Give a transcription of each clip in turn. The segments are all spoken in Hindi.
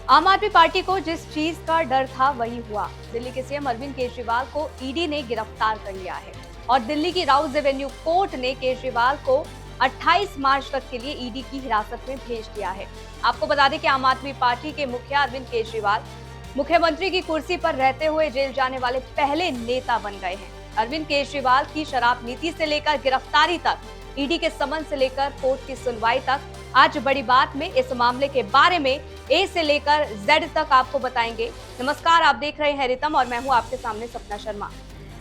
आम आदमी पार्टी को जिस चीज का डर था वही हुआ। दिल्ली के सीएम अरविंद केजरीवाल को ईडी ने गिरफ्तार कर लिया है और दिल्ली की राउज एवेन्यू कोर्ट ने केजरीवाल को 28 मार्च तक के लिए ईडी की हिरासत में भेज दिया है। आपको बता दें कि आम आदमी पार्टी के मुखिया अरविंद केजरीवाल मुख्यमंत्री की कुर्सी पर रहते हुए जेल जाने वाले पहले नेता बन गए हैं। अरविंद केजरीवाल की शराब नीति से लेकर गिरफ्तारी तक, ईडी के समन से लेकर कोर्ट की सुनवाई तक, आज बड़ी बात में इस मामले के बारे में ए से लेकर जेड तक आपको बताएंगे। नमस्कार, आप देख रहे हैं रितम और मैं हूं आपके सामने सपना शर्मा।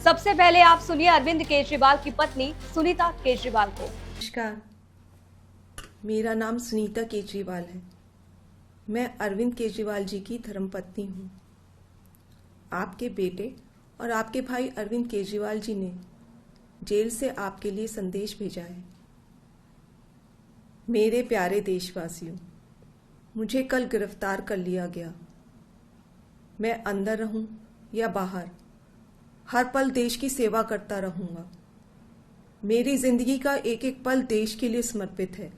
सबसे पहले आप सुनिए अरविंद केजरीवाल की पत्नी सुनीता केजरीवाल को। नमस्कार, मेरा नाम सुनीता केजरीवाल है। मैं अरविंद केजरीवाल जी की धर्मपत्नी हूँ। आपके बेटे और आपके भाई अरविंद केजरीवाल जी ने जेल से आपके लिए संदेश भेजा है। मेरे प्यारे देशवासियों, मुझे कल गिरफ्तार कर लिया गया। मैं अंदर रहूं या बाहर, हर पल देश की सेवा करता रहूंगा। मेरी जिंदगी का एक एक पल देश के लिए समर्पित है।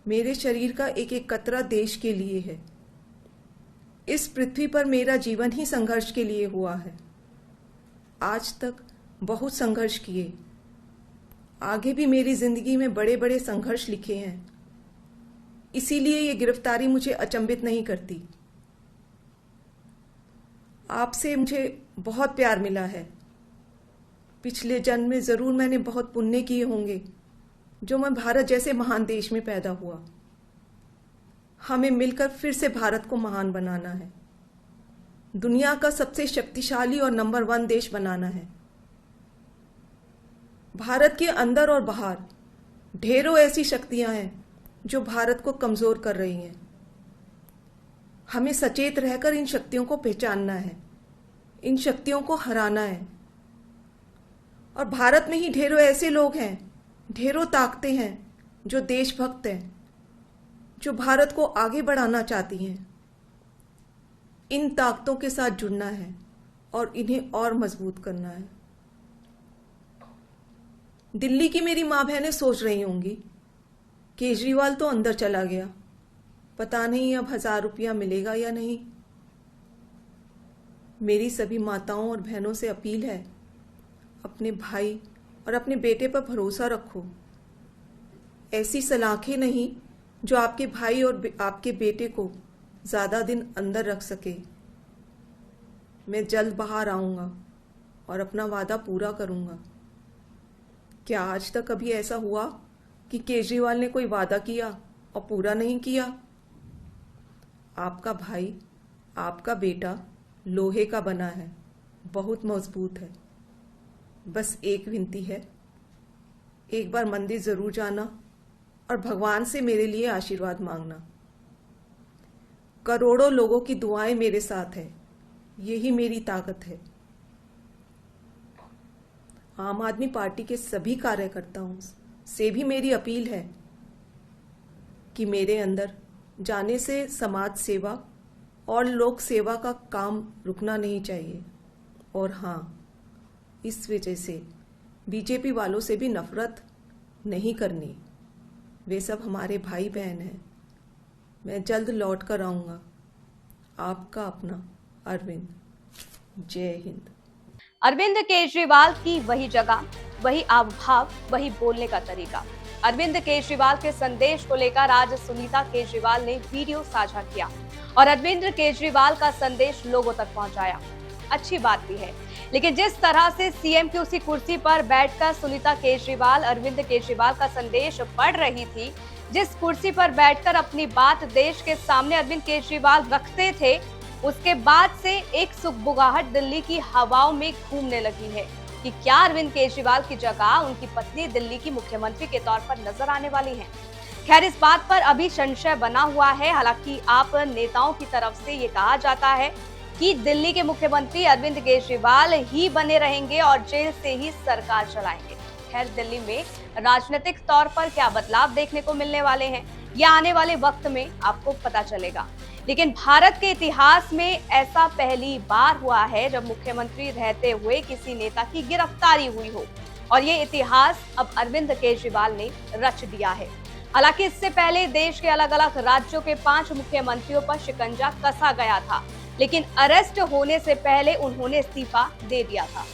मेरे शरीर का एक एक कतरा देश के लिए है। इस पृथ्वी पर मेरा जीवन ही संघर्ष के लिए हुआ है। आज तक बहुत संघर्ष किए, आगे भी मेरी जिंदगी में बड़े बड़े संघर्ष लिखे हैं। इसीलिए ये गिरफ्तारी मुझे अचंभित नहीं करती। आपसे मुझे बहुत प्यार मिला है। पिछले जन्म में जरूर मैंने बहुत पुण्य किए होंगे जो मैं भारत जैसे महान देश में पैदा हुआ। हमें मिलकर फिर से भारत को महान बनाना है, दुनिया का सबसे शक्तिशाली और नंबर 1 देश बनाना है। भारत के अंदर और बाहर ढेरों ऐसी शक्तियां हैं जो भारत को कमजोर कर रही हैं। हमें सचेत रहकर इन शक्तियों को पहचानना है, इन शक्तियों को हराना है। और भारत में ही ढेरों ऐसे लोग हैं, ढेरों ताकतें हैं जो देशभक्त हैं, जो भारत को आगे बढ़ाना चाहती हैं। इन ताकतों के साथ जुड़ना है और इन्हें और मजबूत करना है। दिल्ली की मेरी माँ बहनें सोच रही होंगी, केजरीवाल तो अंदर चला गया, पता नहीं अब 1000 रुपया मिलेगा या नहीं। मेरी सभी माताओं और बहनों से अपील है, अपने भाई और अपने बेटे पर भरोसा रखो। ऐसी सलाखें नहीं जो आपके भाई और आपके बेटे को ज्यादा दिन अंदर रख सके। मैं जल्द बाहर आऊंगा और अपना वादा पूरा करूंगा। क्या आज तक कभी ऐसा हुआ कि केजरीवाल ने कोई वादा किया और पूरा नहीं किया? आपका भाई, आपका बेटा लोहे का बना है, बहुत मजबूत है। बस एक विनती है, एक बार मंदिर जरूर जाना और भगवान से मेरे लिए आशीर्वाद मांगना। करोड़ों लोगों की दुआएं मेरे साथ है, यही मेरी ताकत है। आम आदमी पार्टी के सभी कार्यकर्ताओं से भी मेरी अपील है कि मेरे अंदर जाने से समाज सेवा और लोक सेवा का काम रुकना नहीं चाहिए। और हाँ, इस वजह से बीजेपी वालों से भी नफरत नहीं करनी। वे सब हमारे भाई बहन हैं। मैं जल्द लौट कर आऊंगा। आपका अपना अरविंद। जय हिंद। अरविंद केजरीवाल की वही जगह, वही आव भाव, वही बोलने का तरीका। अरविंद केजरीवाल के संदेश को लेकर आज सुनीता केजरीवाल ने वीडियो साझा किया और अरविंद केजरीवाल का संदेश लोगों तक पहुंचाया। अच्छी बात भी है, लेकिन जिस तरह से सीएम की उसी कुर्सी पर बैठकर सुनीता केजरीवाल अरविंद केजरीवाल का संदेश पढ़ रही थी, जिस कुर्सी पर बैठकर अपनी बात देश के सामने अरविंद केजरीवाल रखते थे, उसके बाद से एक सुगबुगाहट दिल्ली की हवाओं में घूमने लगी है कि क्या अरविंद केजरीवाल की जगह उनकी पत्नी दिल्ली की मुख्यमंत्री के तौर पर नजर आने वाली हैं। खैर, इस बात पर अभी संशय बना हुआ है। हालांकि आप नेताओं की तरफ से ये कहा जाता है कि दिल्ली के मुख्यमंत्री अरविंद केजरीवाल ही बने रहेंगे और जेल से ही सरकार चलाएंगे। खैर, दिल्ली में राजनीतिक तौर पर क्या बदलाव देखने को मिलने वाले हैं, यह आने वाले वक्त में आपको पता चलेगा। लेकिन भारत के इतिहास में ऐसा पहली बार हुआ है जब मुख्यमंत्री रहते हुए किसी नेता की गिरफ्तारी हुई हो, और ये इतिहास अब अरविंद केजरीवाल ने रच दिया है। हालांकि इससे पहले देश के अलग अलग राज्यों के 5 मुख्यमंत्रियों पर शिकंजा कसा गया था, लेकिन अरेस्ट होने से पहले उन्होंने इस्तीफा दे दिया था।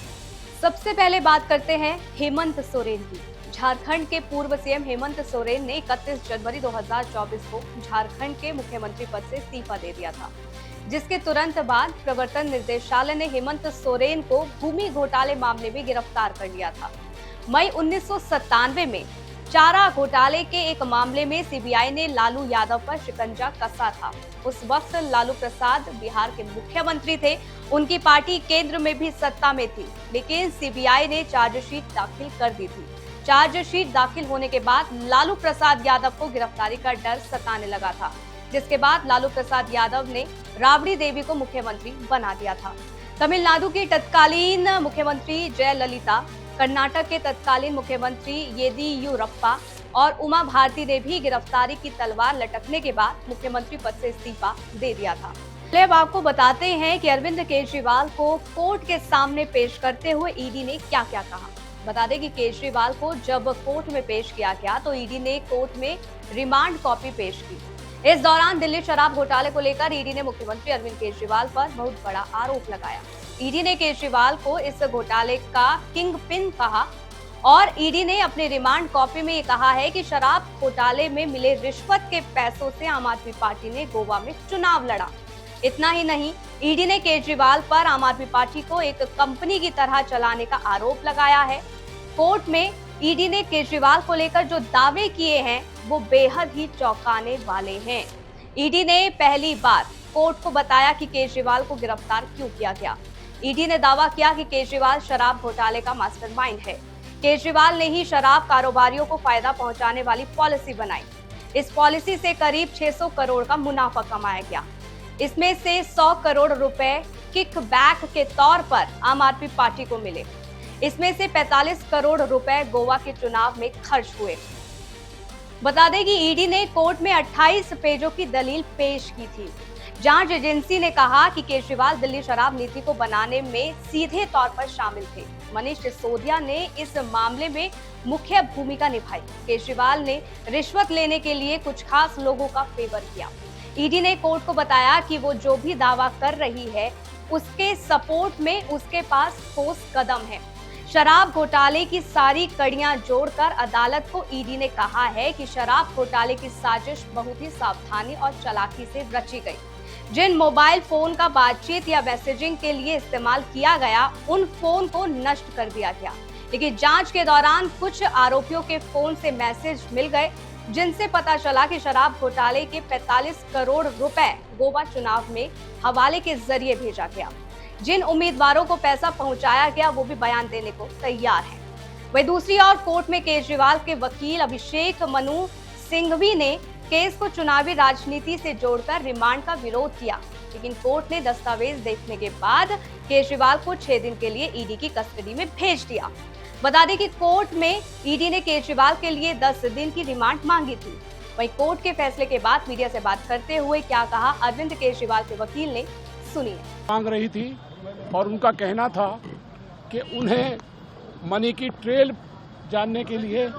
सबसे पहले बात करते हैं हेमंत सोरेन की। झारखंड के पूर्व सीएम हेमंत सोरेन ने 31 जनवरी 2024 को झारखंड के मुख्यमंत्री पद से इस्तीफा दे दिया था, जिसके तुरंत बाद प्रवर्तन निदेशालय ने हेमंत सोरेन को भूमि घोटाले मामले में गिरफ्तार कर लिया था। मई 1997 में चारा घोटाले के एक मामले में सीबीआई ने लालू यादव पर शिकंजा कसा था। उस वक्त लालू प्रसाद बिहार के मुख्यमंत्री थे, उनकी पार्टी केंद्र में भी सत्ता में थी, लेकिन सीबीआई ने चार्जशीट दाखिल कर दी थी। चार्जशीट दाखिल होने के बाद लालू प्रसाद यादव को गिरफ्तारी का डर सताने लगा था, जिसके बाद लालू प्रसाद यादव ने राबड़ी देवी को मुख्यमंत्री बना दिया था। तमिलनाडु की तत्कालीन मुख्यमंत्री जयललिता, कर्नाटक के तत्कालीन मुख्यमंत्री येदियुरप्पा और उमा भारती ने भी गिरफ्तारी की तलवार लटकने के बाद मुख्यमंत्री पद से इस्तीफा दे दिया था। अब आपको बताते हैं कि अरविंद केजरीवाल को कोर्ट के सामने पेश करते हुए ईडी ने क्या क्या कहा। बता दें कि केजरीवाल को जब कोर्ट में पेश किया गया तो ईडी ने कोर्ट में रिमांड कॉपी पेश की। इस दौरान दिल्ली शराब घोटाले को लेकर ईडी ने मुख्यमंत्री अरविंद केजरीवाल पर बहुत बड़ा आरोप लगाया। ईडी ने केजरीवाल को इस घोटाले का किंग पिन कहा और ईडी ने अपने रिमांड कॉपी में ये कहा है कि शराब घोटाले में मिले रिश्वत के पैसों से आम आदमी पार्टी ने गोवा में चुनाव लड़ा। इतना ही नहीं, ईडी ने केजरीवाल पर आम आदमी पार्टी को एक कंपनी की तरह चलाने का आरोप लगाया है। कोर्ट में ईडी ने केजरीवाल को लेकर जो दावे किए हैं वो बेहद ही चौंकाने वाले हैं। ईडी ने पहली बार कोर्ट को बताया कि केजरीवाल को गिरफ्तार क्यों किया गया। ईडी ने दावा किया कि केजरीवाल शराब घोटाले का मास्टरमाइंड है। केजरीवाल ने ही शराब कारोबारियों को फायदा पहुंचाने वाली पॉलिसी बनाई। इस पॉलिसी से करीब 600 करोड़ का मुनाफा कमाया गया। इसमें से 100 करोड़ रुपए किकबैक के तौर पर आम आदमी पार्टी को मिले। इसमें से 45 करोड़ रुपए गोवा के चुनाव में खर्च हुए। बता दें कि ईडी ने कोर्ट में 28 पेजों की दलील पेश की थी। जांच एजेंसी ने कहा कि केजरीवाल दिल्ली शराब नीति को बनाने में सीधे तौर पर शामिल थे। मनीष सिसोदिया ने इस मामले में मुख्य भूमिका निभाई। केजरीवाल ने रिश्वत लेने के लिए कुछ खास लोगों का फेवर किया। ईडी ने कोर्ट को बताया कि वो जो भी दावा कर रही है उसके सपोर्ट में उसके पास ठोस कदम है। शराब घोटाले की सारी कड़ियां जोड़कर अदालत को ईडी ने कहा है कि शराब घोटाले की साजिश बहुत ही सावधानी और चालाकी से रची गई। जिन मोबाइल फोन का बातचीत या मैसेजिंग के लिए इस्तेमाल किया गया, उन फोन को नष्ट कर दिया गया। लेकिन जांच के दौरान कुछ आरोपियों के फोन से मैसेज मिल गए, जिनसे पता चला कि शराब घोटाले के 45 करोड़ रुपए गोवा चुनाव में हवाले के जरिए भेजा गया। जिन उम्मीदवारों को पैसा पहुंचाया गया वो भी बयान देने को तैयार हैं। वहीं दूसरी ओर कोर्ट में केजरीवाल के वकील अभिषेक मनु सिंघवी ने केस को चुनावी राजनीति से जोड़कर रिमांड का विरोध किया, लेकिन कोर्ट ने दस्तावेज देखने के बाद केजरीवाल को 6 दिन के लिए ईडी की कस्टडी में भेज दिया। बता दें कि कोर्ट में ईडी ने केजरीवाल के लिए 10 दिन की रिमांड मांगी थी। वहीं कोर्ट के फैसले के बाद मीडिया से बात करते हुए क्या कहा अरविंद केजरीवाल के वकील ने, सुनिए। मांग रही थी और उनका कहना था कि उन्हें मनी की ट्रेल जानने के लिए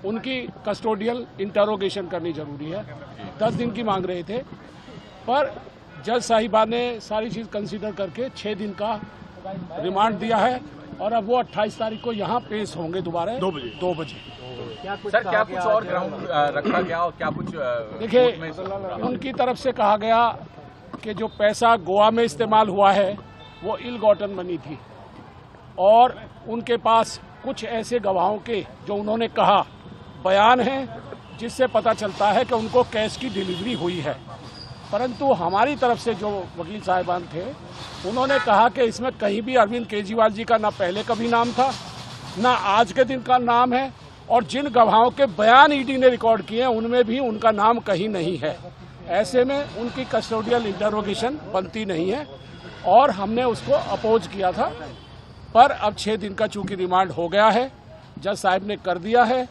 उनकी कस्टोडियल इंटरोगेशन करनी जरूरी है। 10 दिन की मांग रहे थे, पर जज साहिबा ने सारी चीज कंसीडर करके 6 दिन का रिमांड दिया है और अब वो 28 तारीख को यहाँ पेश होंगे दोबारा 2 बजे। सर, क्या कुछ और ग्राउंड रखा गया और क्या कुछ देखिए, उनकी तरफ से कहा गया कि जो पैसा गोवा में इस्तेमाल हुआ है वो इल गॉटन मनी थी और उनके पास कुछ ऐसे गवाहों के, जो उन्होंने कहा, बयान हैं जिससे पता चलता है कि उनको कैश की डिलीवरी हुई है। परंतु हमारी तरफ से जो वकील साहिबान थे उन्होंने कहा कि इसमें कहीं भी अरविंद केजरीवाल जी का ना पहले कभी नाम था, ना आज के दिन का नाम है, और जिन गवाहों के बयान ईडी ने रिकॉर्ड किए हैं उनमें भी उनका नाम कहीं नहीं है। ऐसे में उनकी कस्टोडियल इंटरोगेशन बनती नहीं है और हमने उसको अपोज किया था। पर अब 6 दिन का चूंकि रिमांड हो गया है, जज साहब ने कर दिया है,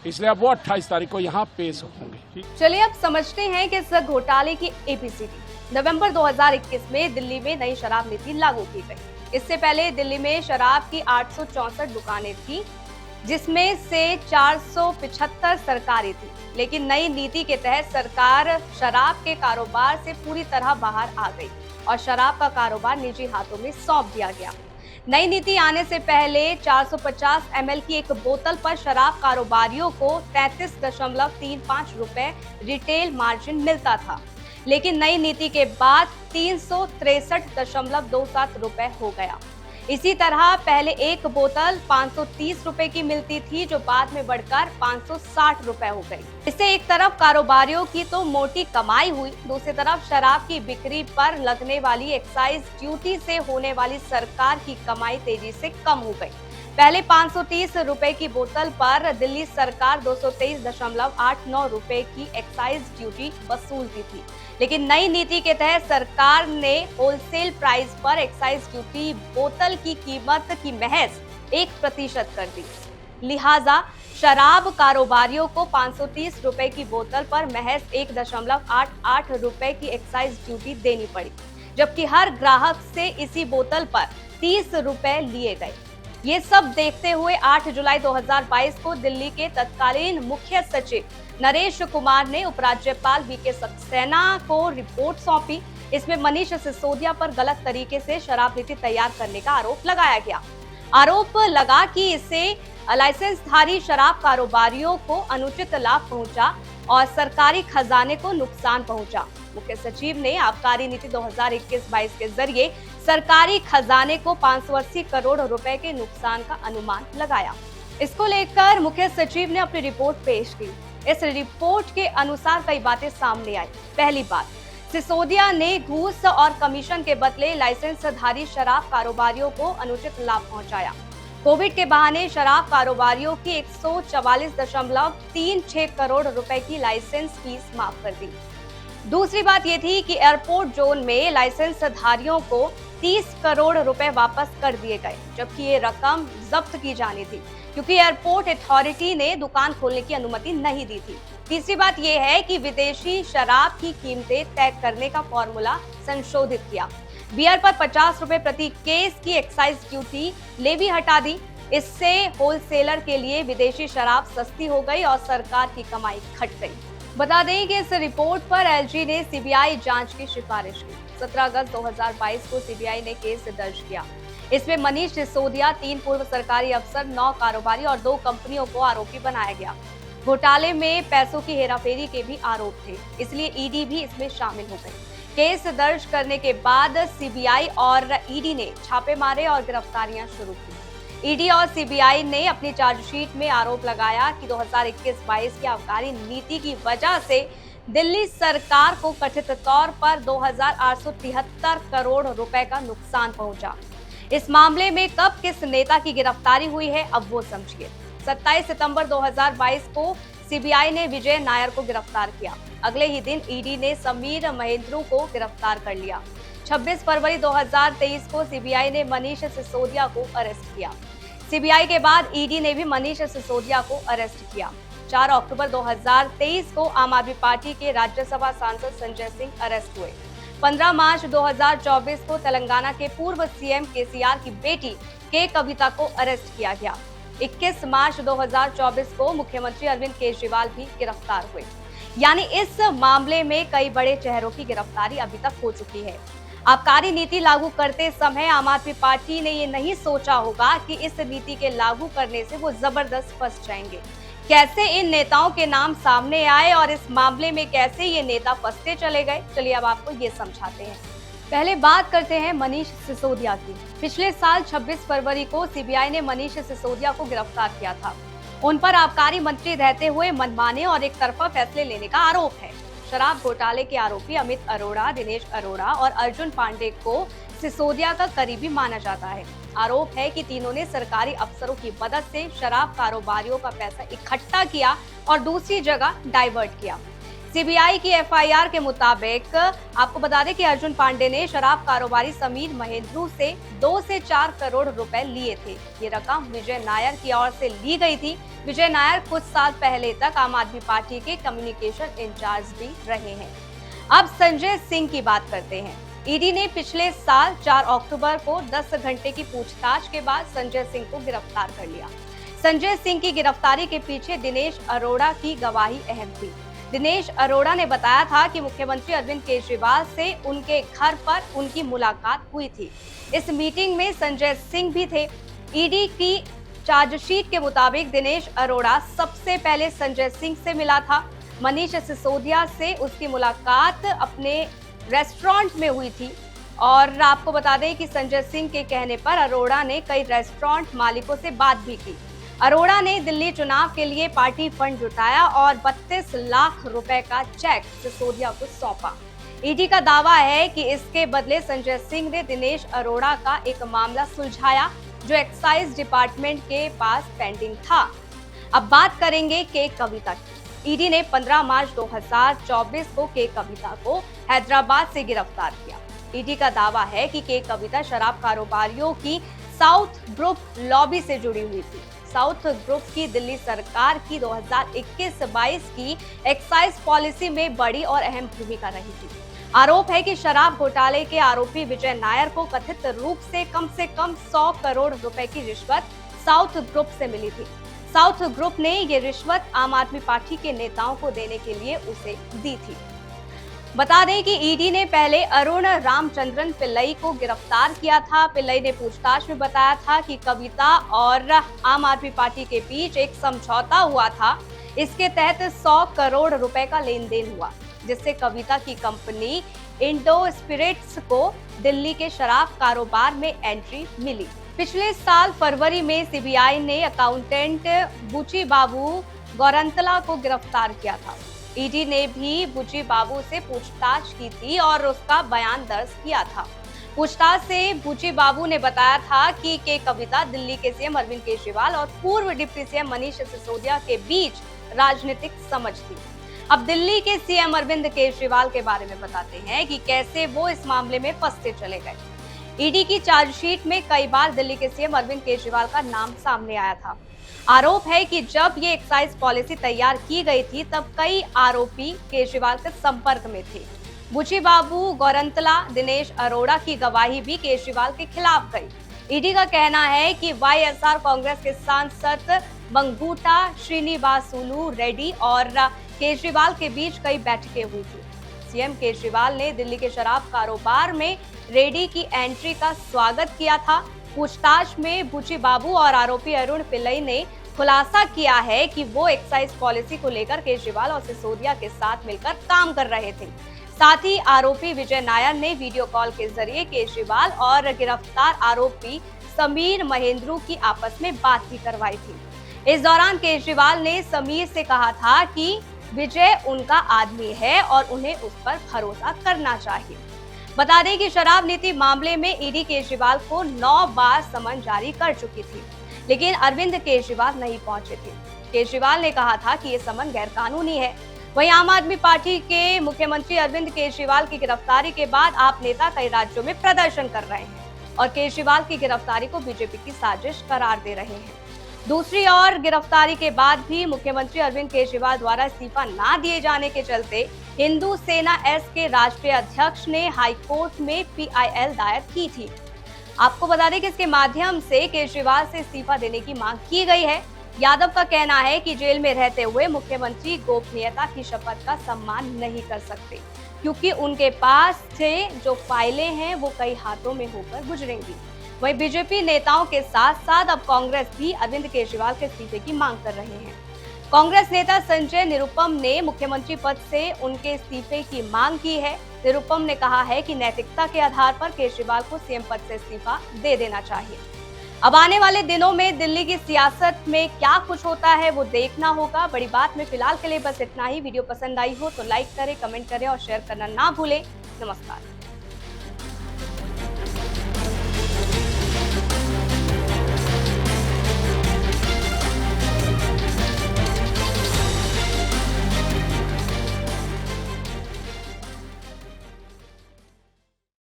इसलिए अब वो 28 तारीख को यहाँ पेश होंगे। चलिए अब समझते हैं कि इस घोटाले की एबीसीडी। नवंबर 2021 में दिल्ली में नई शराब नीति लागू की गई। इससे पहले दिल्ली में शराब की 864 दुकानें थी। जिसमें से 475 सरकारी थी। लेकिन नई नीति के तहत सरकार शराब के कारोबार से पूरी तरह बाहर आ गई और शराब का कारोबार निजी हाथों में सौंप दिया गया। नई नीति आने से पहले 450 ml की एक बोतल पर शराब कारोबारियों को 33.35 रुपए रिटेल मार्जिन मिलता था, लेकिन नई नीति के बाद 363.27 रुपए हो गया। इसी तरह पहले एक बोतल 530 रुपए की मिलती थी, जो बाद में बढ़कर 560 रुपए हो गई। इससे एक तरफ कारोबारियों की तो मोटी कमाई हुई, दूसरी तरफ शराब की बिक्री पर लगने वाली एक्साइज ड्यूटी से होने वाली सरकार की कमाई तेजी से कम हो गई। पहले 530 रुपए की बोतल पर दिल्ली सरकार 223.89 रुपए की एक्साइज ड्यूटी वसूलती थी, लेकिन नई नीति के तहत सरकार ने होलसेल प्राइस पर एक्साइज ड्यूटी बोतल की कीमत की महज 1% कर दी। लिहाजा शराब कारोबारियों को 530 रुपए की बोतल पर महज 1.88 रुपए की एक्साइज ड्यूटी देनी पड़ी, जबकि हर ग्राहक से इसी बोतल पर 30 रुपए लिए गए। ये सब देखते हुए 8 जुलाई 2022 को दिल्ली के तत्कालीन मुख्य सचिव नरेश कुमार ने उपराज्यपाल वीके सक्सेना को रिपोर्ट सौंपी। इसमें मनीष सिसोदिया पर गलत तरीके से शराब नीति तैयार करने का आरोप लगाया गया। आरोप लगा कि इससे लाइसेंसधारी शराब कारोबारियों को अनुचित लाभ पहुंचा और सरकारी खजाने को नुकसान पहुंचा। मुख्य सचिव ने आबकारी नीति 2021-22 के जरिए सरकारी खजाने को 580 करोड़ रुपए के नुकसान का अनुमान लगाया। इसको लेकर मुख्य सचिव ने अपनी रिपोर्ट पेश की। इस रिपोर्ट के अनुसार कई बातें सामने आई। पहली बात, सिसोदिया ने घूस और कमीशन के बदले लाइसेंसधारी शराब कारोबारियों को अनुचित लाभ पहुंचाया। कोविड के बहाने शराब कारोबारियों की 144.36 करोड़ रुपए की लाइसेंस फीस माफ कर दी। दूसरी बात ये थी कि एयरपोर्ट जोन में लाइसेंसधारियों को 30 करोड़ रुपए वापस कर दिए गए, जबकि ये रकम जब्त की जानी थी क्योंकि एयरपोर्ट अथॉरिटी ने दुकान खोलने की अनुमति नहीं दी थी। तीसरी बात यह है कि विदेशी शराब की कीमतें तय करने का फॉर्मूला संशोधित किया। बियर पर 50 रुपए प्रति केस की एक्साइज ड्यूटी लेवी हटा दी। इससे होलसेलर के लिए विदेशी शराब सस्ती हो गई और सरकार की कमाई घट गई। बता दें कि इस रिपोर्ट पर एलजी ने सीबीआई जांच की सिफारिश की। 17 अगस्त 2022 को सीबीआई ने केस दर्ज किया। इसमें मनीष सिसोदिया, 3 पूर्व सरकारी अफसर, 9 कारोबारी और 2 कंपनियों को आरोपी बनाया गया। घोटाले में पैसों की हेराफेरी के भी आरोप थे, इसलिए ईडी भी इसमें शामिल हो गई। केस दर्ज करने के बाद सीबीआई और ईडी ने छापे मारे और गिरफ्तारियां शुरू की। ईडी और सीबीआई ने अपनी चार्जशीट में आरोप लगाया कि 2021-22 की आबकारी नीति की वजह से दिल्ली सरकार को कथित तौर पर 2,873 करोड़ रुपए का नुकसान पहुंचा। इस मामले में कब किस नेता की गिरफ्तारी हुई है, अब वो समझिए। 27 सितंबर 2022 को सीबीआई ने विजय नायर को गिरफ्तार किया। अगले ही दिन ईडी ने समीर महेंद्रू को गिरफ्तार कर लिया। 26 फरवरी 2023 को सीबीआई ने मनीष सिसोदिया को अरेस्ट किया। सीबीआई के बाद ईडी ने भी मनीष सिसोदिया को अरेस्ट किया। 4 अक्टूबर 2023 को आम आदमी पार्टी के राज्यसभा सांसद संजय सिंह अरेस्ट हुए। 15 मार्च 2024 को तेलंगाना के पूर्व सीएम केसीआर की बेटी के कविता को अरेस्ट किया गया। 21 मार्च 2024 को मुख्यमंत्री अरविंद केजरीवाल भी गिरफ्तार हुए। यानी इस मामले में कई बड़े चेहरों की गिरफ्तारी अभी तक हो चुकी है। आबकारी नीति लागू करते समय आम आदमी पार्टी ने ये नहीं सोचा होगा कि इस नीति के लागू करने से वो जबरदस्त फंस जाएंगे। कैसे इन नेताओं के नाम सामने आए और इस मामले में कैसे ये नेता फंसते चले गए, चलिए अब आपको ये समझाते हैं। पहले बात करते हैं मनीष सिसोदिया की। पिछले साल 26 फरवरी को सीबीआई ने मनीष सिसोदिया को गिरफ्तार किया था। उन पर आबकारी मंत्री रहते हुए मनमाने और एक तरफा फैसले लेने का आरोप है। शराब घोटाले के आरोपी अमित अरोड़ा, दिनेश अरोड़ा और अर्जुन पांडे को सिसोदिया का करीबी माना जाता है। आरोप है कि तीनों ने सरकारी अफसरों की मदद से शराब कारोबारियों का पैसा इकट्ठा किया और दूसरी जगह डाइवर्ट किया। सीबीआई की एफआईआर के मुताबिक आपको बता दें कि अर्जुन पांडे ने शराब कारोबारी समीर महेंद्रू से 2 से 4 करोड़ रुपए लिए थे। ये रकम विजय नायर की ओर से ली गई थी। विजय नायर कुछ साल पहले तक आम आदमी पार्टी के कम्युनिकेशन इंचार्ज भी रहे हैं। अब संजय सिंह की बात करते हैं। ईडी ने पिछले साल 4 अक्टूबर को 10 घंटे की पूछताछ के बाद संजय सिंह को गिरफ्तार कर लिया। संजय सिंह की गिरफ्तारी के पीछे दिनेश अरोड़ा की गवाही अहम थी। दिनेश अरोड़ा ने बताया था कि मुख्यमंत्री अरविंद केजरीवाल से उनके घर पर उनकी मुलाकात हुई थी। इस मीटिंग में संजय सिंह भी थे। ईडी की चार्जशीट के मुताबिक दिनेश अरोड़ा सबसे पहले संजय सिंह से मिला था। मनीष सिसोदिया से उसकी मुलाकात अपने रेस्टोरेंट में हुई थी और आपको बता दें कि संजय सिंह के कहने पर अरोड़ा ने कई रेस्टोरेंट मालिकों से बात भी की। अरोड़ा ने दिल्ली चुनाव के लिए पार्टी फंड जुटाया और 32 लाख रुपए का चेक सिसोदिया को सौंपा। ईडी का दावा है कि इसके बदले संजय सिंह ने दिनेश अरोड़ा का एक मामला सुलझाया जो एक्साइज डिपार्टमेंट के पास पेंडिंग था। अब बात करेंगे के कविता की। ईडी ने 15 मार्च 2024 को के कविता को हैदराबाद से गिरफ्तार किया। ईडी का दावा है कि के कविता शराब कारोबारियों की साउथ ग्रुप लॉबी से जुड़ी हुई थी। साउथ ग्रुप की दिल्ली सरकार की 2021-22 की एक्साइज पॉलिसी में बड़ी और अहम भूमिका रही थी। आरोप है कि शराब घोटाले के आरोपी विजय नायर को कथित रूप से कम 100 करोड़ रुपए की रिश्वत साउथ ग्रुप से मिली थी। साउथ ग्रुप ने ये रिश्वत आम आदमी पार्टी के नेताओं को देने के लिए उसे दी थी। बता दें कि ईडी ने पहले अरुण रामचंद्रन पिल्लई को गिरफ्तार किया था। पिल्लई ने पूछताछ में बताया था कि कविता और आम आदमी पार्टी के बीच एक समझौता हुआ था। इसके तहत 100 करोड़ रुपए का लेन देन हुआ, जिससे कविता की कंपनी इंडो स्पिरिट्स को दिल्ली के शराब कारोबार में एंट्री मिली। पिछले साल फरवरी में सीबीआई ने अकाउंटेंट बुची बाबू गौरंतला को गिरफ्तार किया था। ईडी ने भी बुची बाबू से पूछताछ की थी और उसका बयान दर्ज किया था। पूछताछ से बुची बाबू ने बताया था कि के कविता दिल्ली के सीएम अरविंद केजरीवाल और पूर्व डिप्टी सीएम मनीष सिसोदिया के बीच राजनीतिक समझ थी। अब दिल्ली के सीएम अरविंद केजरीवाल के बारे में बताते हैं कि कैसे वो इस मामले में फंसते चले गए। ईडी की चार्जशीट में कई बार दिल्ली के सीएम अरविंद केजरीवाल का नाम सामने आया था। आरोप है कि जब ये एक्साइज पॉलिसी तैयार की गई थी तब कई आरोपी केजरीवाल के संपर्क में थे। बुची बाबू गौरंतला, दिनेश अरोड़ा की गवाही भी केजरीवाल के खिलाफ गई। ईडी का कहना है कि वाईएसआर कांग्रेस के सांसद मंगूटा श्रीनिवासुलु रेड्डी और केजरीवाल के बीच कई बैठकें हुई थी। सीएम केजरीवाल ने दिल्ली के शराब कारोबार में रेड्डी की एंट्री का स्वागत किया था। पूछताछ में बुची बाबू और आरोपी अरुण पिल्लई ने खुलासा किया है कि वो एक्साइज पॉलिसी को लेकर केजरीवाल और सिसोदिया के साथ मिलकर काम कर रहे थे। साथ ही आरोपी विजय नायर ने वीडियो कॉल के जरिए केजरीवाल और गिरफ्तार आरोपी समीर महेंद्रू की आपस में बात भी करवाई थी। इस दौरान केजरीवाल ने समीर से कहा था कि विजय उनका आदमी है और उन्हें उस पर भरोसा करना चाहिए। बता दें कि शराब नीति मामले में ईडी केजरीवाल को 9 बार समन जारी कर चुकी थी, लेकिन अरविंद केजरीवाल नहीं पहुंचे थे। केजरीवाल ने कहा था कि ये समन गैरकानूनी है। वहीं आम आदमी पार्टी के मुख्यमंत्री अरविंद केजरीवाल की गिरफ्तारी के बाद आप नेता कई राज्यों में प्रदर्शन कर रहे हैं और केजरीवाल की गिरफ्तारी को बीजेपी की साजिश करार दे रहे हैं। दूसरी ओर गिरफ्तारी के बाद भी मुख्यमंत्री अरविंद केजरीवाल द्वारा इस्तीफा ना दिए जाने के चलते हिंदू सेना एस के राष्ट्रीय अध्यक्ष ने हाईकोर्ट में PIL दायर की थी। आपको बता दें कि इसके माध्यम से केजरीवाल से इस्तीफा देने की मांग की गई है। यादव का कहना है कि जेल में रहते हुए मुख्यमंत्री गोपनीयता की शपथ का सम्मान नहीं कर सकते, क्योंकि उनके पास से जो फाइलें हैं वो कई हाथों में होकर गुजरेंगी। वहीं बीजेपी नेताओं के साथ साथ अब कांग्रेस भी अरविंद केजरीवाल के इस्तीफे की मांग कर रहे हैं। कांग्रेस नेता संजय निरुपम ने मुख्यमंत्री पद से उनके इस्तीफे की मांग की है। निरुपम ने कहा है कि नैतिकता के आधार पर केजरीवाल को सीएम पद से इस्तीफा दे देना चाहिए। अब आने वाले दिनों में दिल्ली की सियासत में क्या कुछ होता है वो देखना होगा। बड़ी बात में फिलहाल के लिए बस इतना ही। वीडियो पसंद आई हो तो लाइक करें, कमेंट करें और शेयर करना ना भूलें। नमस्कार।